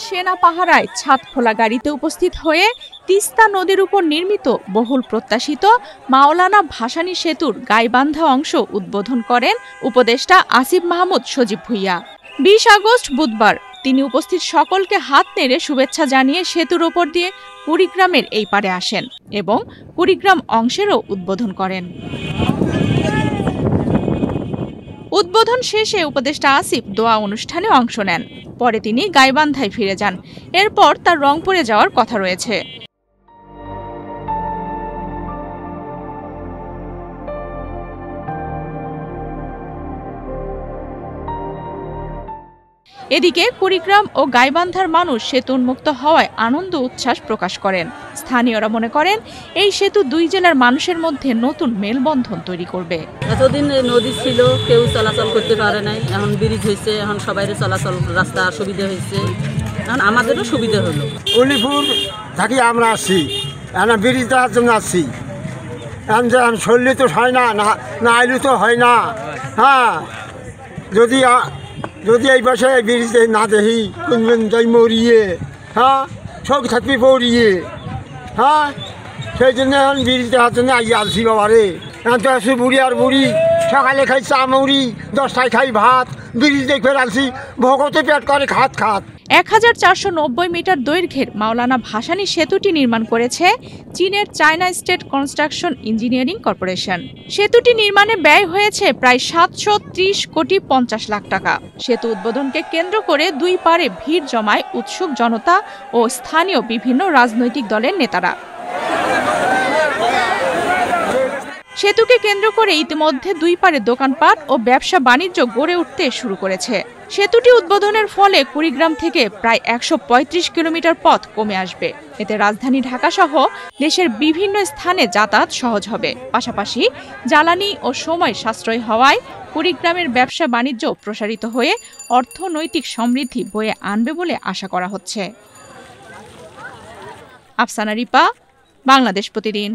সেনা পাহারায় ছাদ খোলা গাড়িতে উপস্থিত হয়ে তিস্তা নদীর উপর নির্মিত বহুল প্রত্যাশিত মাওলানা ভাসানী সেতুর গাইবান্ধা অংশ উদ্বোধন করেন উপদেষ্টা আসিফ মাহমুদ সজীব ভুঁইয়া। ২০ আগস্ট বুধবার তিনি উপস্থিত সকলকে হাত নেড়ে শুভেচ্ছা জানিয়ে সেতুর ওপর দিয়ে কুড়িগ্রামের এই পারে আসেন এবং কুড়িগ্রাম অংশেরও উদ্বোধন করেন। উদ্বোধন শেষে উপদেষ্টা আসিফ দোয়া অনুষ্ঠানে অংশ নেন। পরে তিনি গাইবান্ধায় ফিরে যান। এরপর তার রংপুরে যাওয়ার কথা রয়েছে। এদিকে কুড়িগ্রাম ও গাইবান্ধার মানুষ সেতু উন্মুক্ত হওয়ায় আনন্দ উচ্ছ্বাস প্রকাশ করেন। স্থানীয়রা মনে করেন এই সেতু দুই জেলার মানুষের মধ্যে নতুন মেলবন্ধন তৈরি করবে। এতদিন নদী ছিল, কেউ চলাচল করতে পারে নাই, এখন ব্রিজ হয়েছে, এখন সবাই চলাচল রাস্তা সুবিধা হয়েছে, এখন আমাদেরও সুবিধা হলো। উলিপুর থাকি আমরা আসছি, এখন ব্রিজ দেওয়ার জন্য আসছি। এখন যে সরলে তো হয় না, না আইলে তো হয় না। হ্যাঁ, যদি এই বছর ব্রিজ না দেখি কোনদিন যাই মরিয়ে, হ্যাঁ সব থাকবি পড়িয়ে, হ্যাঁ সেই জন্য এখন ব্রিজ দেওয়ার জন্য আসছি বাবারে। এখন তো আসছি বুড়ি আর বুড়ি, সকালে খাই চা মুড়ি, 10টায় খাই ভাত, ব্রিজ দেখে আসছি ভগতে পেট করে খাত। ১,৪৯০ মিটার দৈর্ঘ্যের মাওলানা ভাসানী সেতুটি নির্মাণ করেছে চীনের China state construction engineering corporation. সেতুটি নির্মাণে ব্যয় হয়েছে প্রায় ৭৩০ কোটি ৫০ লাখ টাকা। সেতু উদ্বোধনকে কেন্দ্র করে দুই পারে ভিড় জমায় উৎসুক জনতা ও স্থানীয় বিভিন্ন রাজনৈতিক দলের নেতারা। সেতুকে কেন্দ্র করে ইতিমধ্যে দুই পারে দোকানপাট ও ব্যবসা বাণিজ্য গড়ে উঠতে শুরু করেছে। সেতুটি উদ্বোধনের ফলে কুড়িগ্রাম থেকে প্রায় ১৩৫ কিলোমিটার পথ কমে আসবে। এতে রাজধানী ঢাকা সহ দেশের বিভিন্ন স্থানে যাতায়াত সহজ হবে। পাশাপাশি জ্বালানি ও সময় সাশ্রয় হওয়ায় কুড়িগ্রামের ব্যবসা বাণিজ্য প্রসারিত হয়ে অর্থনৈতিক সমৃদ্ধি বয়ে আনবে বলে আশা করা হচ্ছে। আফসানা রিপা, বাংলাদেশ প্রতিদিন।